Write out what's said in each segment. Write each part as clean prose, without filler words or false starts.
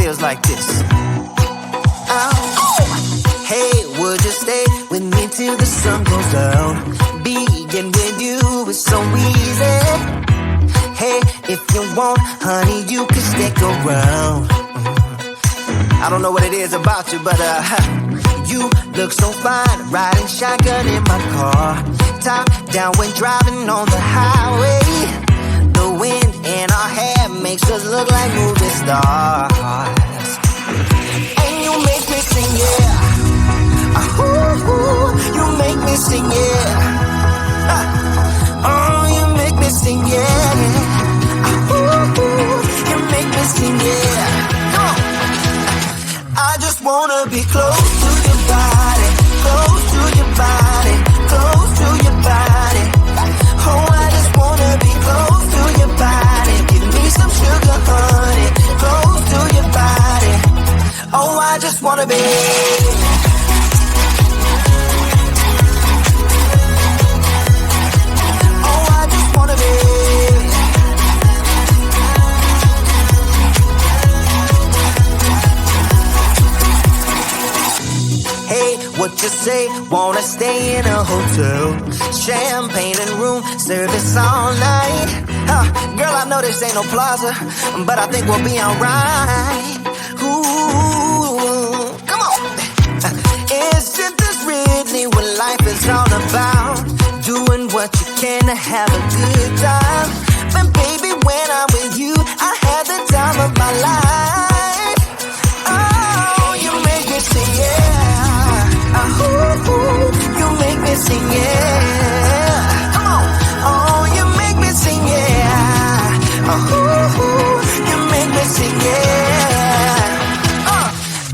feels like this. Hey, would you stay with me till the sun goes down? Being with you is so easy. Hey, if you want, honey, you can stick around. I don't know what it is about you, but you look so fine, riding shotgun in my car. Top down when driving on the highway. The wind in our hair makes us look like movie stars. And you make me sing, yeah. Ooh, you make me sing, yeah. Oh, you make me sing, yeah. Ooh, you make me sing, yeah. Come on. I just wanna be close to your body, close to your body, close to your body. Oh, I just wanna be close to your body. Give me some sugar, honey, close to your body. Oh, I just wanna be. What you say? Wanna stay in a hotel? Champagne and room service all night. Girl, I know this ain't no plaza, but I think we'll be alright. Ooh, come on. Isn't this really what life is all about? Doing what you can to have a good time. But baby, when I'm with you, I have the time of my life. Oh, you make me sing, yeah. Ooh, you make me sing, yeah. Come on. Oh, you make me sing, yeah. Ooh, you make me sing, yeah.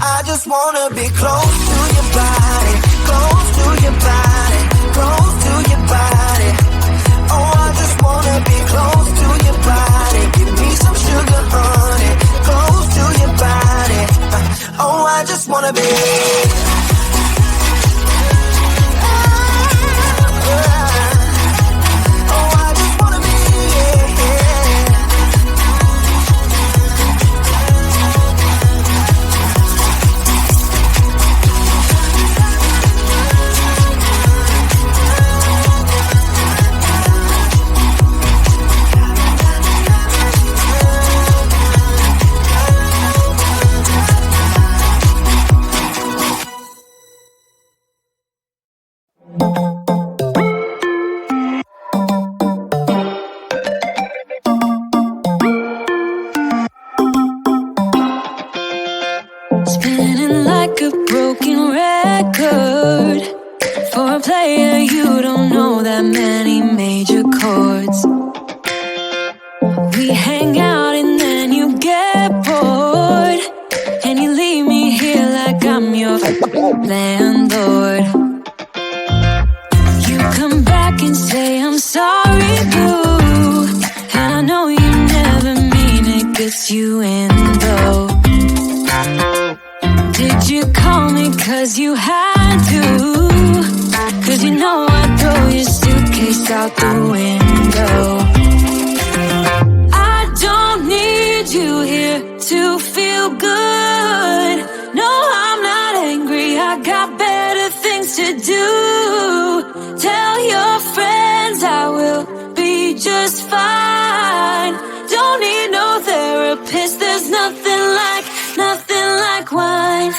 I just wanna be close to your body, close to your body, close to your body. Oh, I just wanna be close to your body. Give me some sugar, honey, close to your body. Oh, I just wanna be. Spinning like a broken record. For a player, you don't know that many major chords. We hang out and then you get bored, and you leave me here like I'm your landlord. You come back and say I'm sorry, boo, and I know you never mean it, gets you in though. Did you call me cause you had to? Cause you know I'd throw your suitcase out the window. I don't need you here to feel good. No, I'm not angry, I got better things to do. Tell your friends I will be just fine. Don't need no therapist, there's nothing like wine.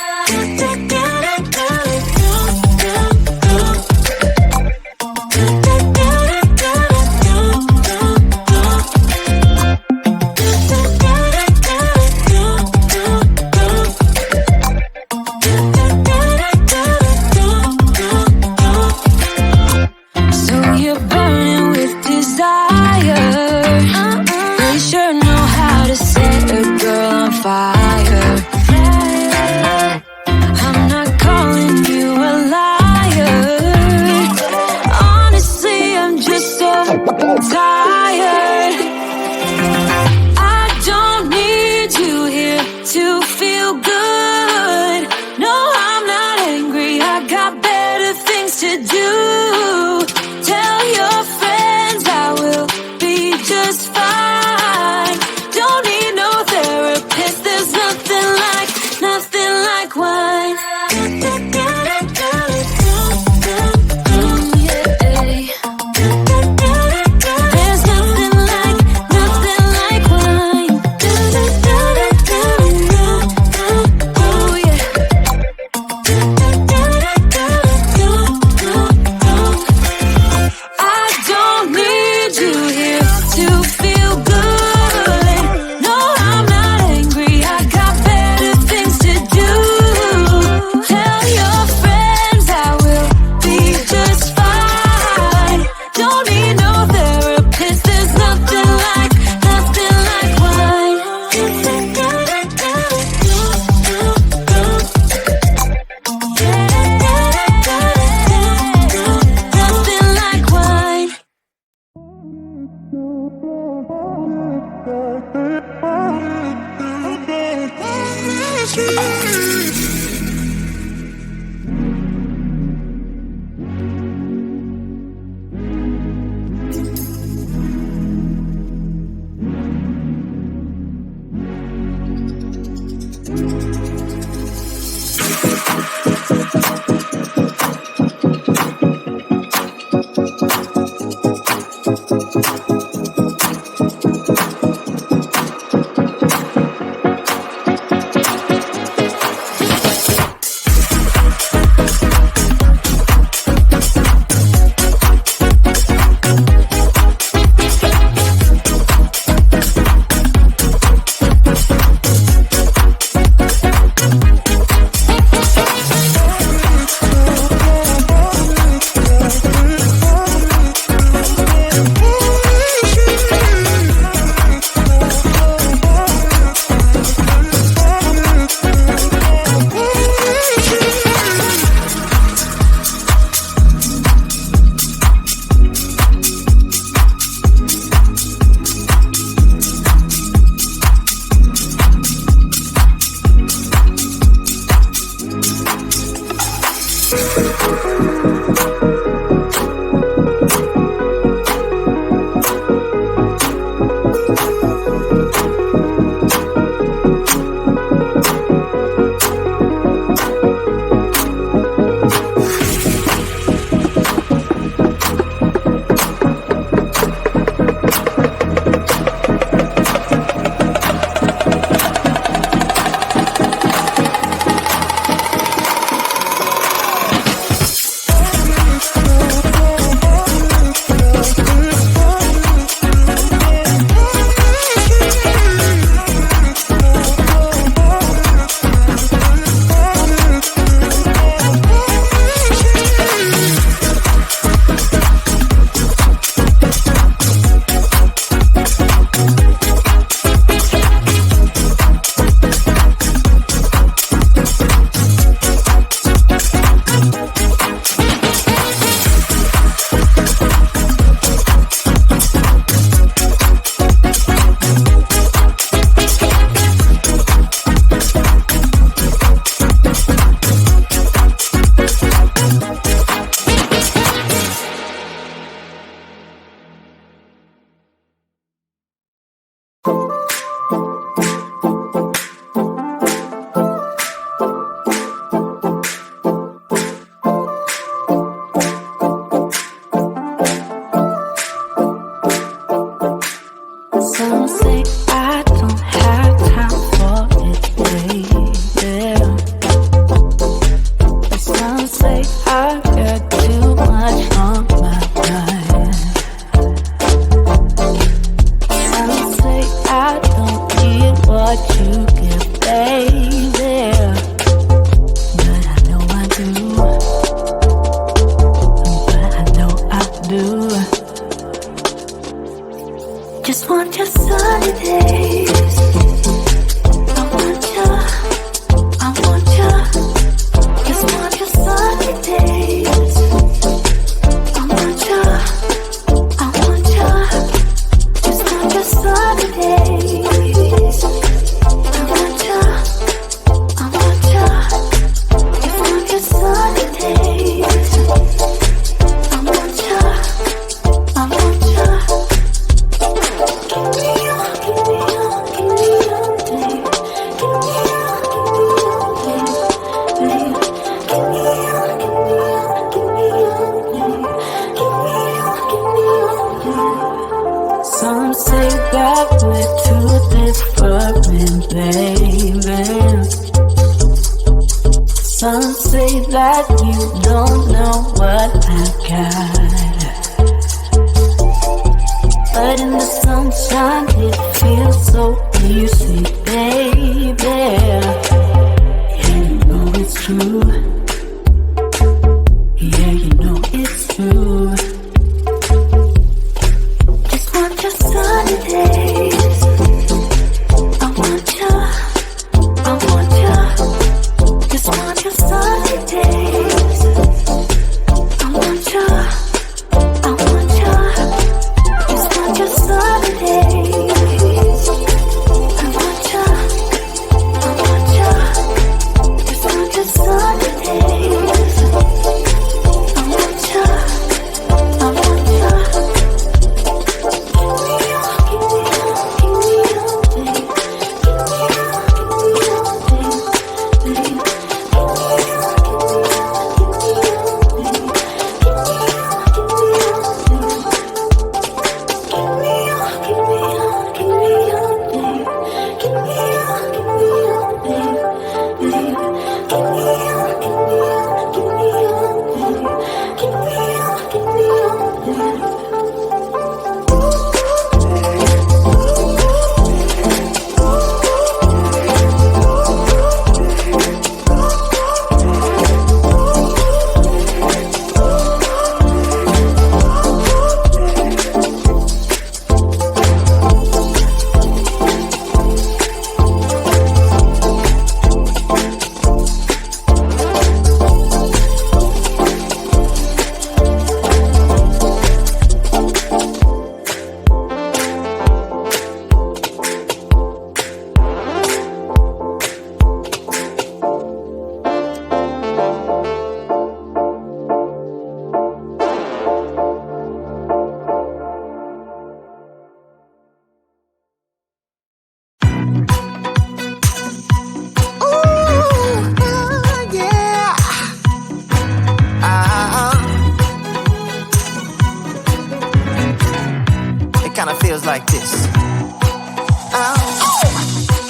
kinda feels like this.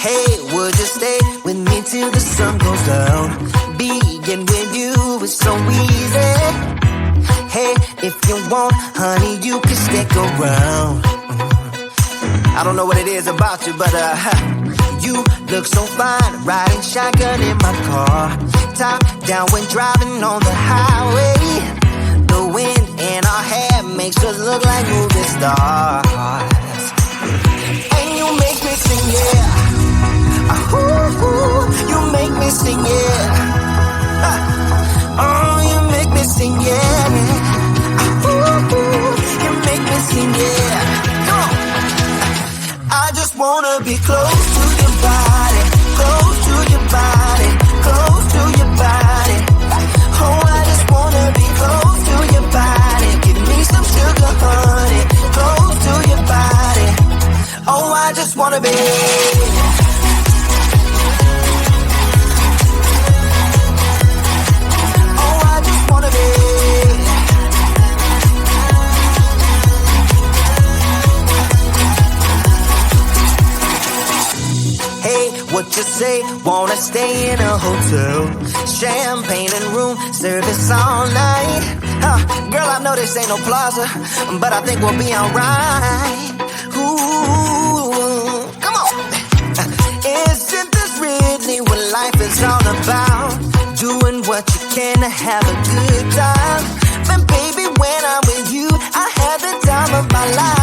Hey, would you stay with me till the sun goes down? Being with you is so easy. Hey, if you want, honey, you can stick around. I don't know what it is about you, but you look so fine, riding shotgun in my car, top down when driving on the highway. The wind in our hair makes us look like movie stars, and you make me sing, yeah. You make me sing, yeah. Oh, you make me sing, yeah. You make me sing, yeah. Come on. I just wanna be close to your body, close to your body, close to your body. Oh, I just wanna be close to your body. Give me some sugar, honey, close to your body. Oh, I just wanna be. What you say? Wanna stay in a hotel? Champagne and room service all night. Girl, I know this ain't no plaza, but I think we'll be alright. Ooh, come on. Isn't this really what life is all about? Doing what you can to have a good time. And baby, when I'm with you, I have the time of my life.